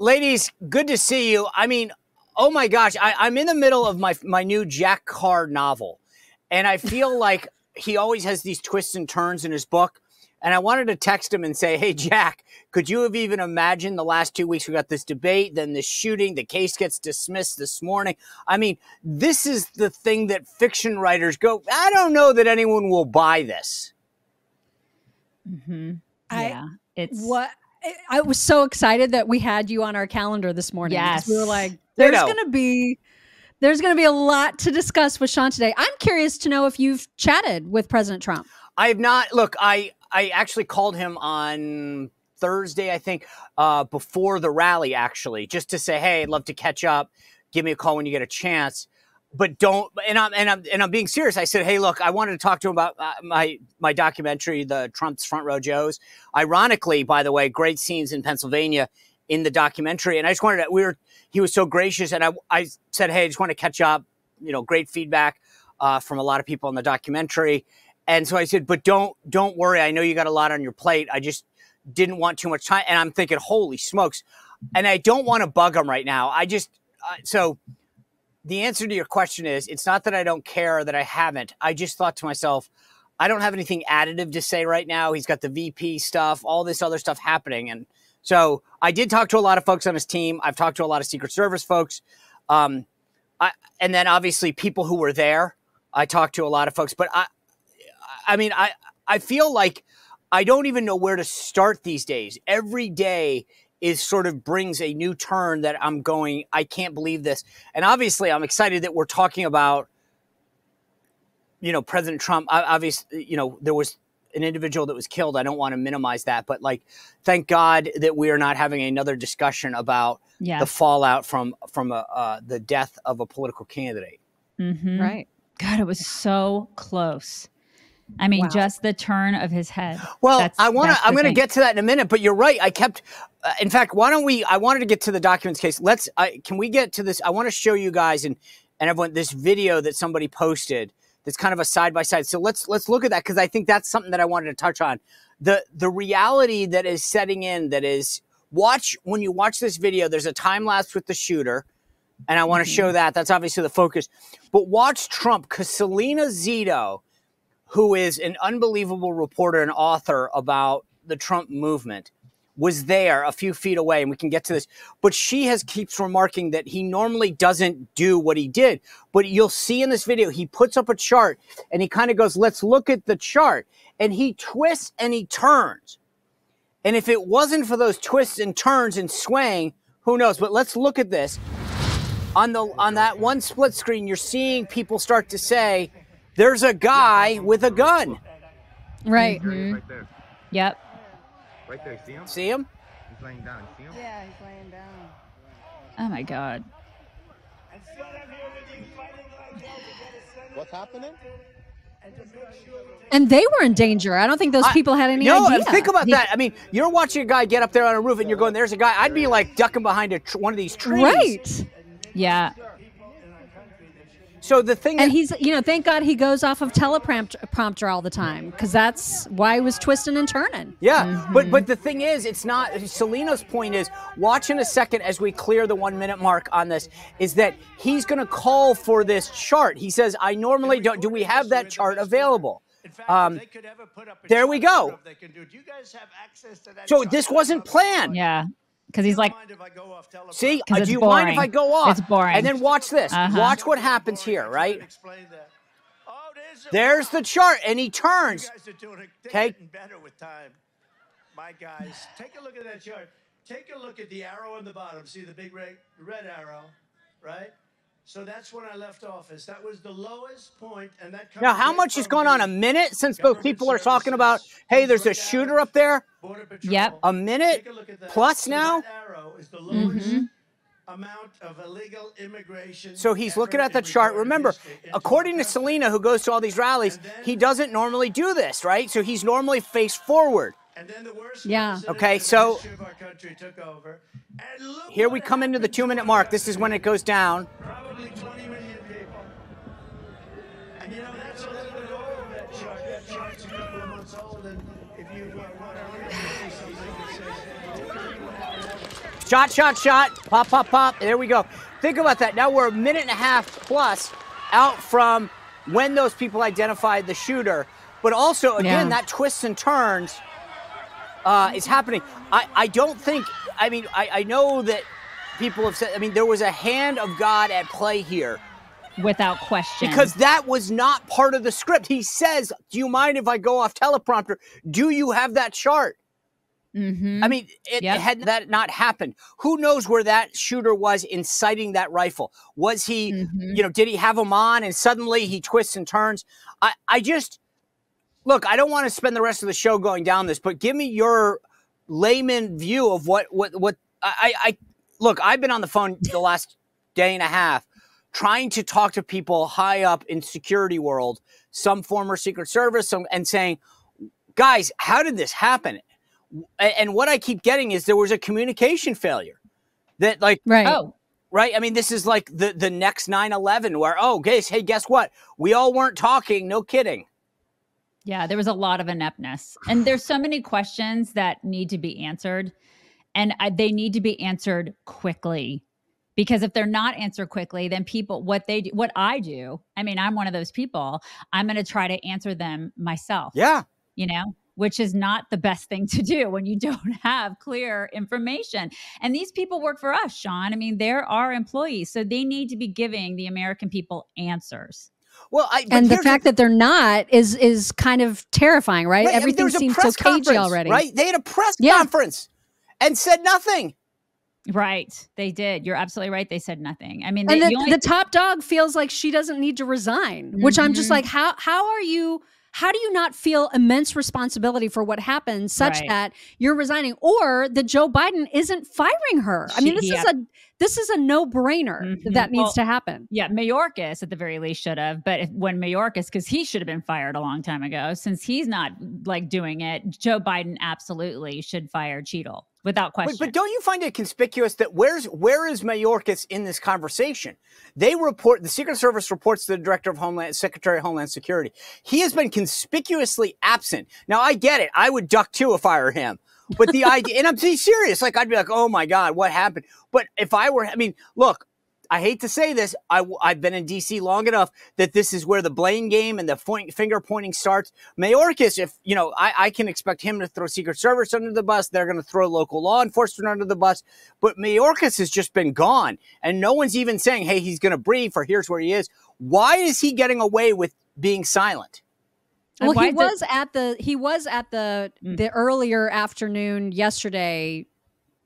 Ladies, good to see you. I mean, oh my gosh, I'm in the middle of my new Jack Carr novel, and I feel like he always has these twists and turns in his book. And I wanted to text him and say, hey, Jack, could you have even imagined the last 2 weeks? We got this debate, then this shooting, the case gets dismissed this morning. I mean, this is the thing that fiction writers go, I don't know that anyone will buy this. Mm-hmm. I was so excited that we had you on our calendar this morning. Yes. We were like, there's going to be a lot to discuss with Sean today. I'm curious to know if you've chatted with President Trump. I have not. Look, I actually called him on Thursday, I think, before the rally, actually, just to say, hey, I'd love to catch up. Give me a call when you get a chance. But don't, and I'm being serious. I said, hey, look, I wanted to talk to him about my documentary, the Trump's Front Row Joes. Ironically, by the way, great scenes in Pennsylvania in the documentary. And I just wanted to, he was so gracious. And I said, hey, I just want to catch up, great feedback from a lot of people on the documentary. And so I said, but don't worry. I know you got a lot on your plate. I just didn't want too much time. And I'm thinking, holy smokes. And I don't want to bug him right now. So the answer to your question is, it's not that I don't care or that I haven't. I just thought to myself, I don't have anything additive to say right now. He's got the VP stuff, all this other stuff happening. And so I did talk to a lot of folks on his team. I've talked to a lot of Secret Service folks. And then obviously people who were there, I talked to a lot of folks. But I feel like I don't even know where to start these days. Every day is sort of brings a new turn that I'm going, I can't believe this. And obviously I'm excited that we're talking about, President Trump. Obviously, there was an individual that was killed. I don't want to minimize that, but thank God that we are not having another discussion about the fallout from the death of a political candidate. Mm-hmm. Right. God, it was so close. I mean, just the turn of his head. Well, I'm going to get to that in a minute, but you're right. In fact, I wanted to get to the documents case. Can we get to this? I want to show you guys and everyone this video that somebody posted that's kind of a side-by-side. So let's look at that, because I think that's something that I wanted to touch on. The reality that is setting in, that is, when you watch this video, there's a time lapse with the shooter, and I want to show that. That's obviously the focus. But watch Trump, because Selena Zito, who is an unbelievable reporter and author about the Trump movement, was there a few feet away, and we can get to this. But she keeps remarking that he normally doesn't do what he did. But you'll see in this video, he puts up a chart, and he kind of goes, let's look at the chart. And he twists and he turns. And if it wasn't for those twists and turns and swaying, who knows? But let's look at this. On that one split screen, you're seeing people start to say, there's a guy with a gun. Right. Mm-hmm. Right there. Yep. Right there. See him? See him? He's laying down. See him? Yeah, he's laying down. Oh my God. What's happening? And they were in danger. I don't think those people had any idea. No, think about that. I mean, you're watching a guy get up there on a roof and you're going, there's a guy. I'd be like ducking behind one of these trees. Right. Yeah. So the thing, and he's, thank God he goes off of teleprompter all the time, because that's why he was twisting and turning. Yeah, but the thing is, it's not. Selena's point is, watch in a second as we clear the 1 minute mark on this, is that he's going to call for this chart. He says, I normally don't. Do we have that chart available? There we go. So this wasn't planned. Yeah. Because he's like, see, do you mind if I go off? It's boring. And then watch this. Watch what happens here, right? There's the chart, and he turns. Okay. My guys, take a look at that chart. Take a look at the arrow on the bottom. See the big red arrow, right? So that's when I left office. That was the lowest point, and that. Now, how much has gone on? A minute since both people are talking about, hey, there's a shooter up there? Yep. A minute plus now? That arrow is the lowest amount of illegal immigration. So he's looking at the chart. Remember, according to Selena, who goes to all these rallies, he doesn't normally do this, right? So he's normally face forward. And then the worst okay, so of our country took over. And here we come into the 2 minute mark. This is when it goes down. Probably 20 million people. And that's a little bit over that chart. That chart's a couple of months old. And if you want to see something that says Shot, shot, shot. Pop, pop, pop. There we go. Think about that. Now we're a minute and a half plus out from when those people identified the shooter. But also, again, that twists and turns is happening. I don't think, I mean, I know that people have said, I mean, there was a hand of God at play here. Without question. Because that was not part of the script. He says, do you mind if I go off teleprompter? Do you have that chart? Mm-hmm. I mean, had that not happened, who knows where that shooter was inciting that rifle? Was he, did he have him on and suddenly he twists and turns? I just, look, I don't want to spend the rest of the show going down this, but give me your layman view of what look, I've been on the phone the last day and a half trying to talk to people high up in security world, some former Secret Service, and saying, guys, how did this happen? And what I keep getting is there was a communication failure. That right. I mean, this is like the next 9/11 where, hey, guess what? We all weren't talking. No kidding. Yeah, there was a lot of ineptness. And there's so many questions that need to be answered. And they need to be answered quickly. Because if they're not answered quickly, then people, what I do, I mean, I'm one of those people, I'm going to try to answer them myself. Yeah. Which is not the best thing to do when you don't have clear information. And these people work for us, Sean. I mean, they're our employees. So they need to be giving the American people answers. Well, and the fact that they're not is kind of terrifying, right? Everything seems so cagey already. Right? They had a press conference and said nothing. Right. They did. You're absolutely right. They said nothing. I mean, and the top dog feels like she doesn't need to resign, which I'm just like, how do you not feel immense responsibility for what happened such that you're resigning, or that Joe Biden isn't firing her? I mean, this is a no-brainer that needs to happen. Yeah, Mayorkas at the very least should have, but when Mayorkas, because he should have been fired a long time ago, since he's not doing it, Joe Biden absolutely should fire Cheadle. Without question. But don't you find it conspicuous that where is Mayorkas in this conversation? The Secret Service reports to the Secretary of Homeland Security. He has been conspicuously absent. Now, I get it. I would duck too if I were him. But the idea, and I'm being serious, I'd be like, oh my God, what happened? But if I were, look, I hate to say this. I've been in D.C. long enough that this is where the blame game and the finger pointing starts. Mayorkas, if, I can expect him to throw Secret Service under the bus. They're going to throw local law enforcement under the bus. But Mayorkas has just been gone. And no one's even saying, hey, he's going to brief or here's where he is. Why is he getting away with being silent? Well, he was at the earlier afternoon yesterday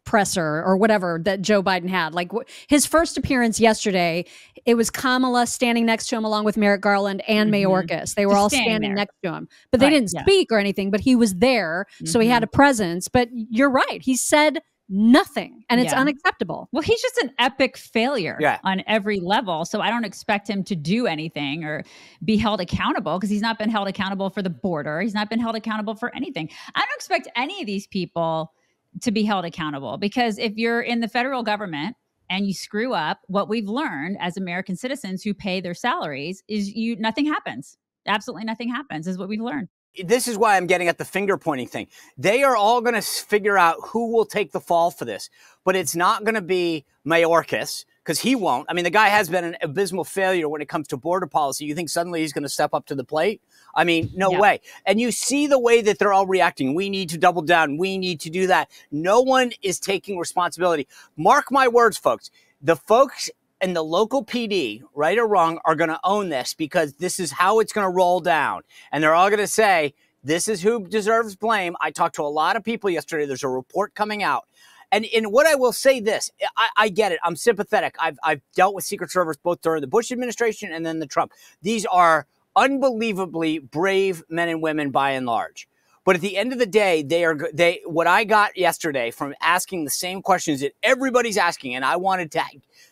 presser or whatever that Joe Biden had. Like his first appearance yesterday, it was Kamala standing next to him along with Merrick Garland and Mayorkas. They were all standing next to him, but they didn't speak or anything, but he was there. So he had a presence, but you're right. He said nothing and it's unacceptable. Well, he's just an epic failure on every level. So I don't expect him to do anything or be held accountable because he's not been held accountable for the border. He's not been held accountable for anything. I don't expect any of these people to be held accountable because if you're in the federal government and you screw up, what we've learned as American citizens who pay their salaries is nothing happens. Absolutely nothing happens is what we've learned. This is why I'm getting at the finger pointing thing. They are all going to figure out who will take the fall for this, but it's not going to be Mayorkas because he won't. I mean, the guy has been an abysmal failure when it comes to border policy. You think suddenly he's going to step up to the plate? I mean, no way. And you see the way that they're all reacting. We need to double down. We need to do that. No one is taking responsibility. Mark my words, folks. The folks in the local PD, right or wrong, are going to own this because this is how it's going to roll down. And they're all going to say, this is who deserves blame. I talked to a lot of people yesterday. There's a report coming out. And in what I will say this, I get it. I'm sympathetic. I've dealt with Secret Service both during the Bush administration and then the Trump. These are unbelievably brave men and women by and large. But at the end of the day, what I got yesterday from asking the same questions that everybody's asking, and I wanted to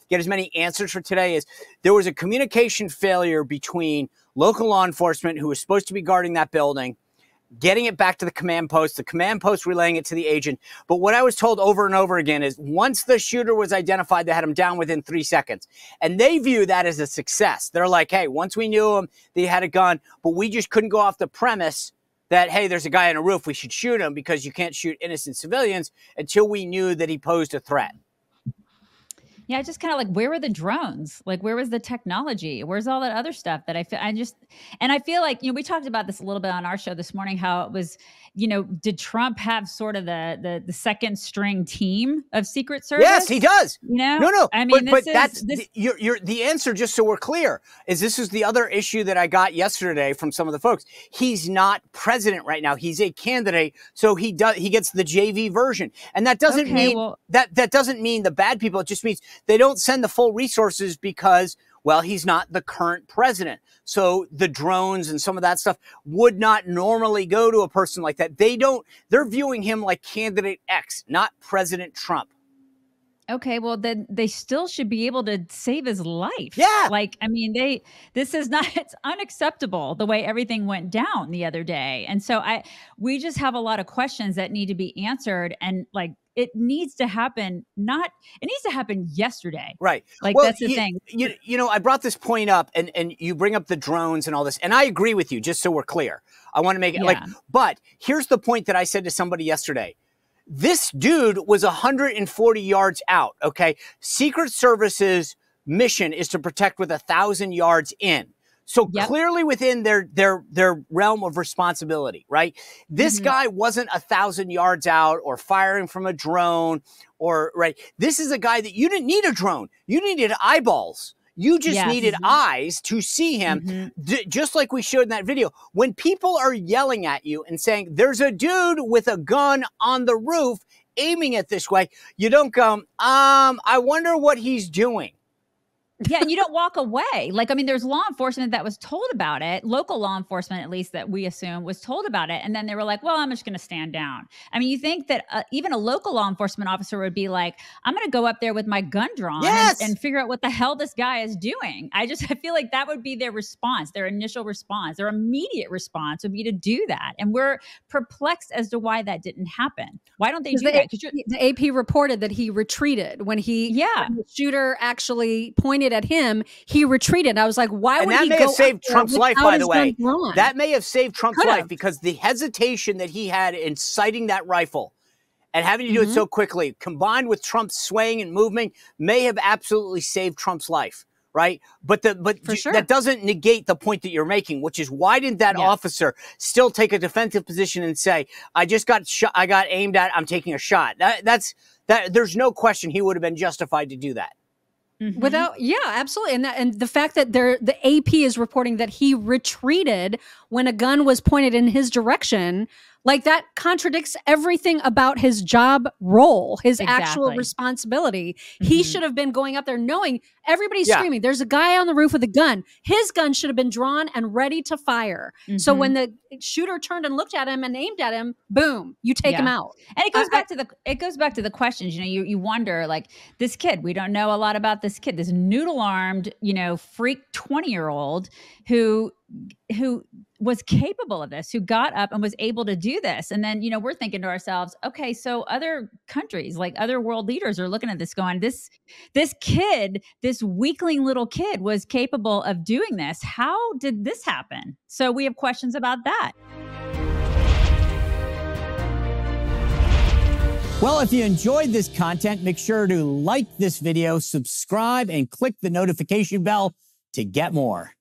get as many answers for today, is there was a communication failure between local law enforcement who was supposed to be guarding that building, getting it back to the command post relaying it to the agent. But what I was told over and over again is once the shooter was identified, they had him down within 3 seconds. And they view that as a success. They're like, hey, once we knew him, they had a gun, but we just couldn't go off the premise that, hey, there's a guy on a roof, we should shoot him because you can't shoot innocent civilians until we knew that he posed a threat. Yeah, just kind of like, where were the drones? Like, where was the technology? Where's all that other stuff that I feel like, we talked about this a little bit on our show this morning, how it was, did Trump have sort of the second string team of Secret Service? Yes, he does. No. I mean, but that's the answer, just so we're clear, is this is the other issue that I got yesterday from some of the folks. He's not president right now. He's a candidate. So he gets the JV version. And that doesn't mean that doesn't mean the bad people. It just means they don't send the full resources because, well, he's not the current president. So the drones and some of that stuff would not normally go to a person like that. They're viewing him like candidate X, not President Trump. Okay, well, then they still should be able to save his life. Yeah. Like, I mean, it's unacceptable the way everything went down the other day. And so we just have a lot of questions that need to be answered. And like, it needs to happen yesterday. Right. Like, well, that's the thing. I brought this point up and you bring up the drones and all this. And I agree with you, just so we're clear. I want to make it but here's the point that I said to somebody yesterday. This dude was 140 yards out, okay? Secret Service's mission is to protect with 1,000 yards in. So clearly within their realm of responsibility, right? This guy wasn't 1,000 yards out or firing from a drone right? This is a guy that you didn't need a drone. You needed eyeballs. You just needed eyes to see him, just like we showed in that video. When people are yelling at you and saying, there's a dude with a gun on the roof aiming it this way, you don't go, I wonder what he's doing. Yeah, and you don't walk away. Like, I mean, there's law enforcement that was told about it, local law enforcement, at least that we assume, was told about it. And then they were like, well, I'm just going to stand down. I mean, you think that even a local law enforcement officer would be like, I'm going to go up there with my gun drawn and figure out what the hell this guy is doing. I feel like that would be their response, their initial response, their immediate response would be to do that. And we're perplexed as to why that didn't happen. Why don't they do that? The AP reported that he retreated when when the shooter actually pointed at him, he retreated. I was like, why would he go? That may have saved Trump's life, by the way. That may have saved Trump's life because the hesitation that he had in sighting that rifle and having to do it so quickly, combined with Trump's swaying and movement, may have absolutely saved Trump's life, right? But that doesn't negate the point that you're making, which is why didn't that officer still take a defensive position and say, I just got shot, I got aimed at, I'm taking a shot. There's no question he would have been justified to do that. Absolutely. And the fact that the AP is reporting that he retreated when a gun was pointed in his direction, like that contradicts everything about his job role, his actual responsibility. He should have been going up there knowing everybody's screaming, there's a guy on the roof with a gun. His gun should have been drawn and ready to fire. So when the shooter turned and looked at him and aimed at him, boom, you take him out. And it goes back to the questions. You wonder, like, this kid, we don't know a lot about this kid, this noodle-armed, freak 20-year-old who was capable of this, who got up and was able to do this. And then, we're thinking to ourselves, okay, so other countries, like other world leaders are looking at this going, this kid, this weakling little kid was capable of doing this. How did this happen? So we have questions about that. Well, if you enjoyed this content, make sure to like this video, subscribe, and click the notification bell to get more.